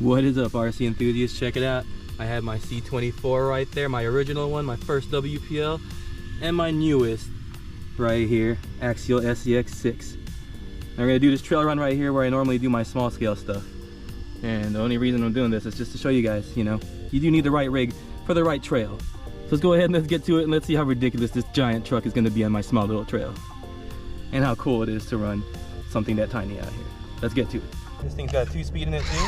What is up, RC enthusiasts? Check it out. I have my C24 right there, my original one, my first WPL, and my newest right here, Axial SCX6. I'm gonna do this trail run right here where I normally do my small scale stuff. And the only reason I'm doing this is just to show you guys, you know, you do need the right rig for the right trail. So let's go ahead and let's get to it and let's see how ridiculous this giant truck is gonna be on my small little trail. And how cool it is to run something that tiny out here. Let's get to it. This thing's got 2-speed in it too.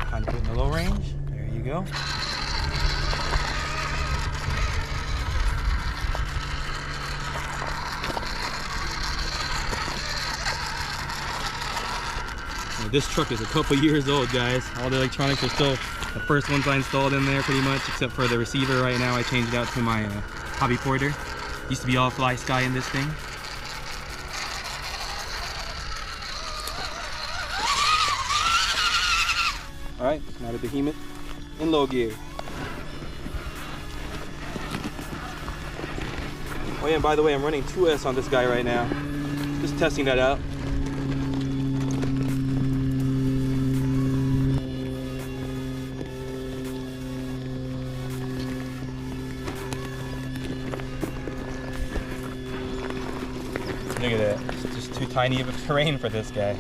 Time to put in the low range. There you go. Now, this truck is a couple years old, guys. All the electronics are still the first ones I installed in there pretty much, except for the receiver right now. I changed it out to my hobby porter. Used to be all fly sky in this thing. Alright, now the behemoth in low gear. Oh yeah, and by the way, I'm running 2S on this guy right now. Just testing that out. Look at that, it's just too tiny of a terrain for this guy.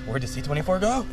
Where'd the C24 go?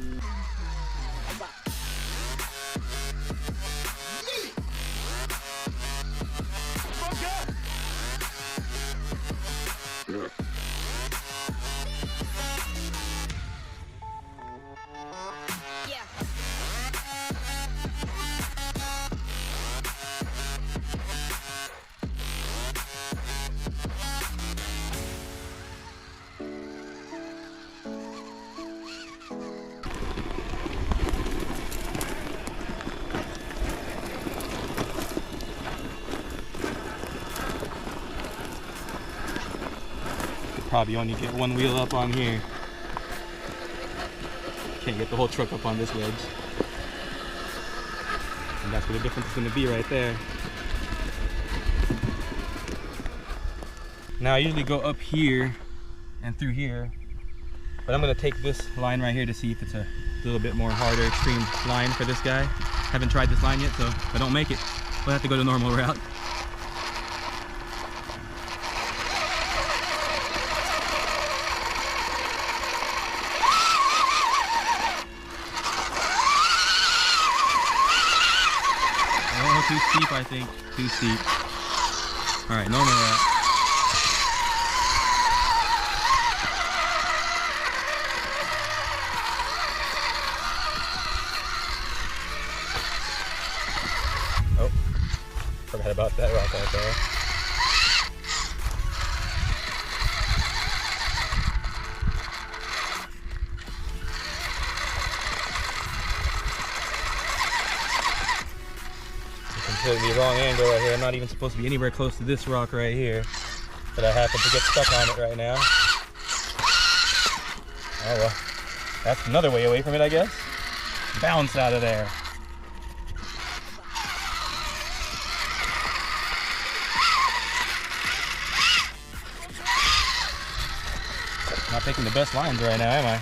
Probably only get one wheel up on here. Can't get the whole truck up on this wedge. And that's where the difference is going to be right there. Now I usually go up here and through here, but I'm going to take this line right here to see if it's a little bit more harder extreme line for this guy. Haven't tried this line yet, so if I don't make it, we'll have to go the normal route. Too steep, I think. Too steep. Alright, normal route. Oh, forgot about that rock out there. Completely wrong angle right here. I'm not even supposed to be anywhere close to this rock right here, but I happen to get stuck on it right now. Oh well, that's another way away from it, I guess. Bounce out of there. Not picking the best lines right now, am I?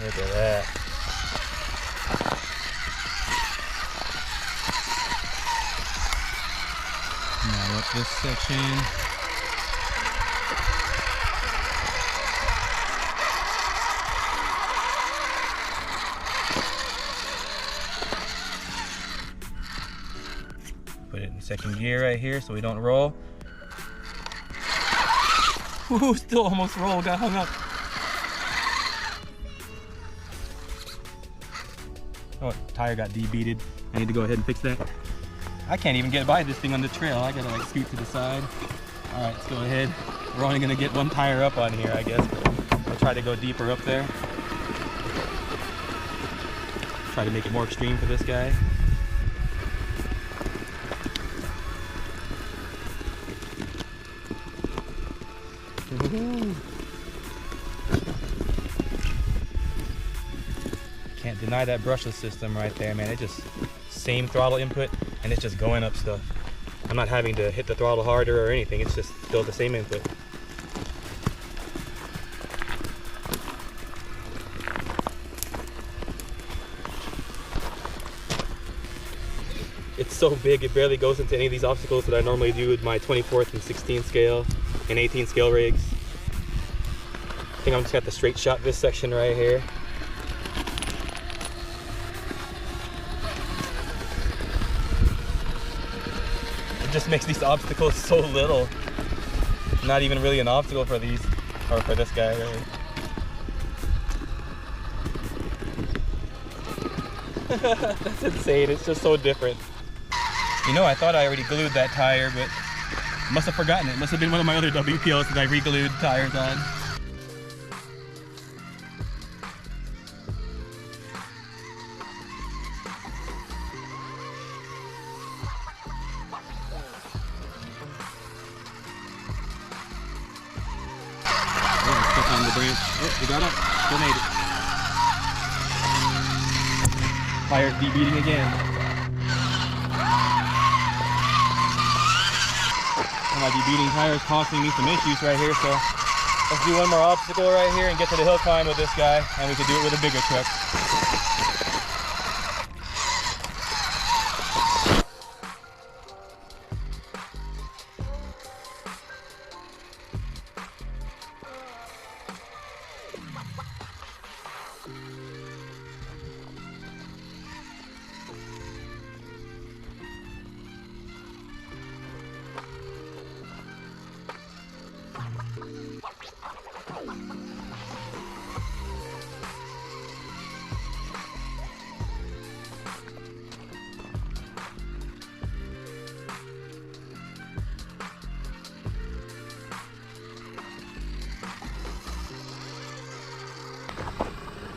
Look at that. Now up this section. Put it in second gear right here so we don't roll. Ooh, still almost rolled, got hung up. Oh, tire got debeated. I need to go ahead and fix that. I can't even get by this thing on the trail. I gotta like scoot to the side. All right, let's go ahead. We're only gonna get one tire up on here, I guess. I'll try to go deeper up there. Try to make it more extreme for this guy. deny that brushless system right there, man. It just, same throttle input, and it's just going up stuff. I'm not having to hit the throttle harder or anything. It's just still the same input. It's so big, it barely goes into any of these obstacles that I normally do with my 24th and 16th scale and 18 scale rigs. I think I'm just got the straight shot this section right here. It just makes these obstacles so little. Not even really an obstacle for these, or for this guy really. That's insane, it's just so different. You know, I thought I already glued that tire, but must have forgotten it. Must have been one of my other WPLs that I re-glued tires on. Oh, stuck on the branch. Oh, we got up. Still made it. Tires beating again. I might be beating tires, causing me some issues right here, so let's do one more obstacle right here and get to the hill climb with this guy, and we can do it with a bigger truck.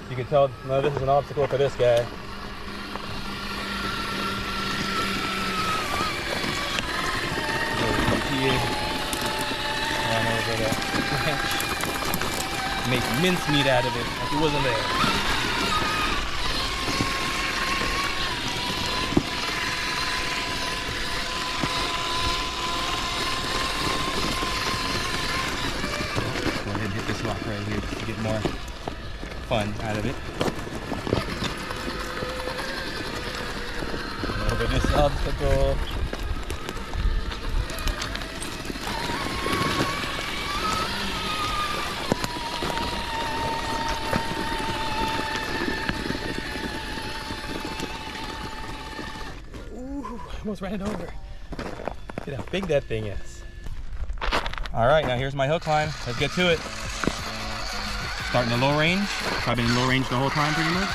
You can tell, no, this is an obstacle for this guy. Make mincemeat out of it like it wasn't there. Go ahead and hit this rock right here just to get more fun out of it. Over this obstacle. Ooh, almost ran it over. Look at how big that thing is. All right, now here's my hill climb. Let's get to it. Starting the low range. I've been in low range the whole time pretty much.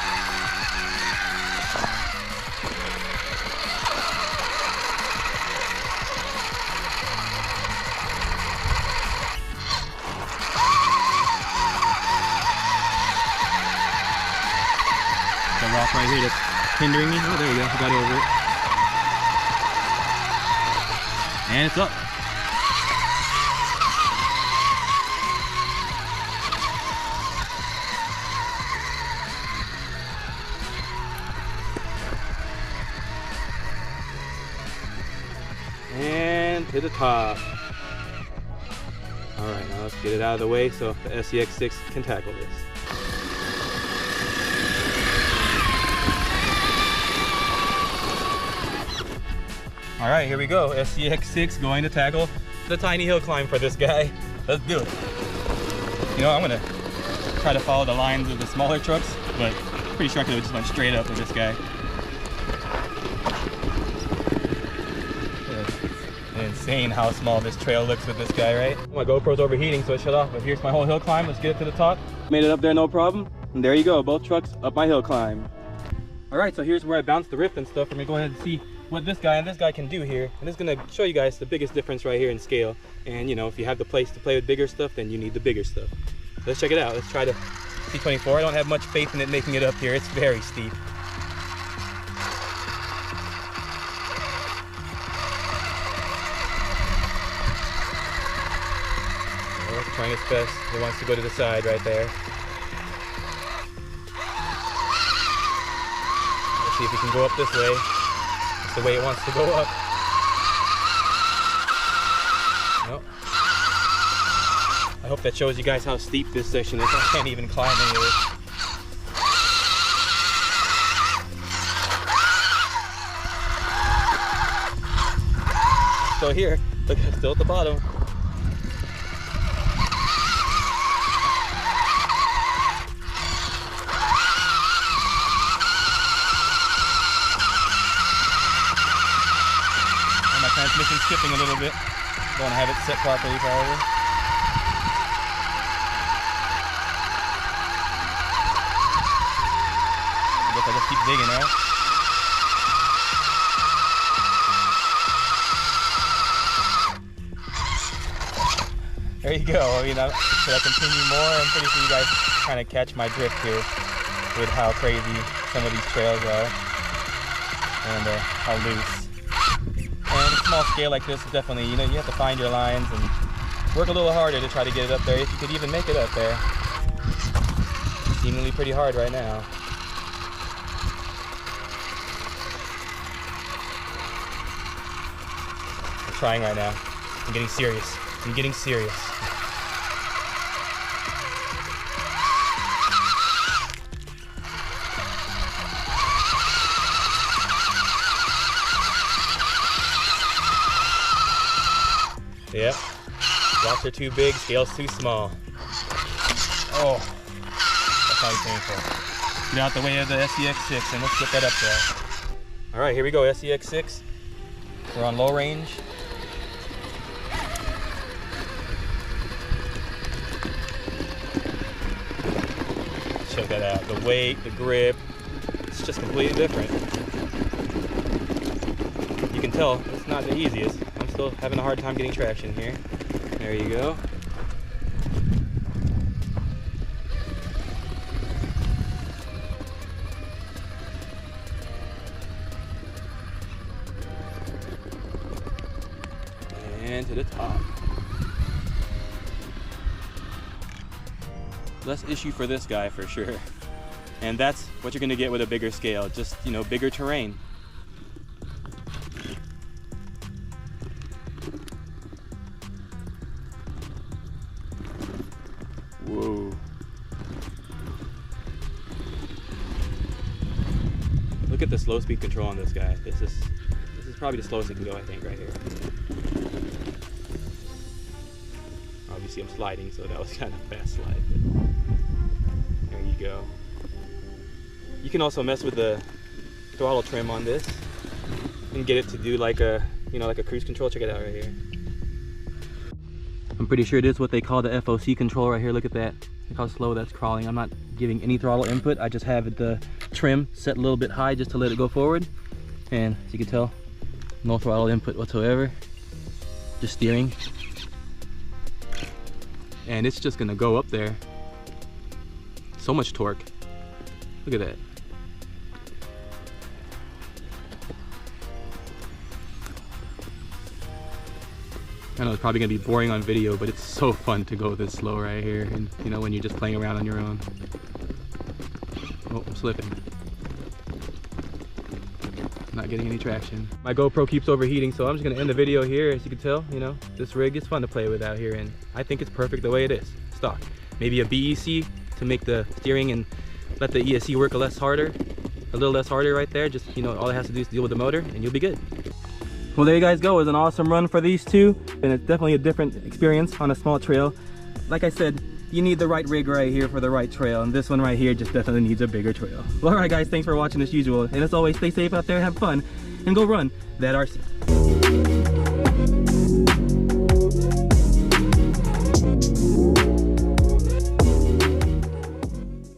The rock right here that's hindering me. Oh, there we go. I got over it. And it's up. And to the top. All right, now let's get it out of the way so the SEX6 can tackle this. All right, here we go. SEX6 going to tackle the tiny hill climb for this guy. Let's do it. You know, I'm gonna try to follow the lines of the smaller trucks, but pretty sure I could have just went straight up with this guy. Insane how small this trail looks with this guy, right? My GoPro's overheating, so it shut off, but here's my whole hill climb. Let's get it to the top. Made it up there, no problem. And there you go, both trucks up my hill climb. All right, so here's where I bounced the rift and stuff. Let me go ahead and see what this guy and this guy can do here. And it's gonna show you guys the biggest difference right here in scale. And you know, if you have the place to play with bigger stuff, then you need the bigger stuff. Let's check it out. Let's try the C24. I don't have much faith in it making it up here. It's very steep. Trying its best. It wants to go to the side right there. see if we can go up this way. It's the way it wants to go up. Nope. I hope that shows you guys how steep this section is. I can't even climb any of it. Still here. Look, still at the bottom. Transmission skipping a little bit. Don't have it set properly probably. I guess I'll just keep digging now. There you go. I mean, should I continue more? I'm pretty sure you guys kind of catch my drift here with how crazy some of these trails are and how loose. And a small scale like this is definitely, you know, you have to find your lines and work a little harder to try to get it up there, if you could even make it up there. It's seemingly pretty hard right now. I'm trying right now. I'm getting serious. I'm getting serious. Yep, rocks are too big, scale's too small. Oh, that's probably painful. Get out the way of the SEX6 and let's get that up there. All right, here we go, SEX6. We're on low range. Check that out, the weight, the grip, it's just completely different. You can tell it's not the easiest. I'm still having a hard time getting traction here. There you go. And to the top. Less issue for this guy for sure. And that's what you're gonna get with a bigger scale. Just, you know, bigger terrain. Whoa. Look at the slow speed control on this guy. This is probably the slowest it can go, I think, right here. Obviously I'm sliding, so that was kind of a fast slide. But there you go. You can also mess with the throttle trim on this and get it to do like a, you know, like a cruise control. Check it out right here. I'm pretty sure this is what they call the FOC control right here. Look at that. Look how slow that's crawling. I'm not giving any throttle input. I just have the trim set a little bit high just to let it go forward. And as you can tell, no throttle input whatsoever. Just steering. And it's just gonna go up there. So much torque. Look at that. I know it's probably gonna be boring on video, but it's so fun to go this slow right here, and you know, when you're just playing around on your own. Oh, I'm slipping. Not getting any traction. My GoPro keeps overheating, so I'm just gonna end the video here. As you can tell, you know, this rig is fun to play with out here, and I think it's perfect the way it is, stock. Maybe a BEC to make the steering and let the ESC work a little less harder right there. Just, you know, all it has to do is deal with the motor, and you'll be good. Well, there you guys go. It was an awesome run for these two, and it's definitely a different experience on a small trail. Like I said, you need the right rig right here for the right trail, and this one right here just definitely needs a bigger trail. Well, alright guys, thanks for watching as usual, and as always, stay safe out there, have fun, and go run that RC.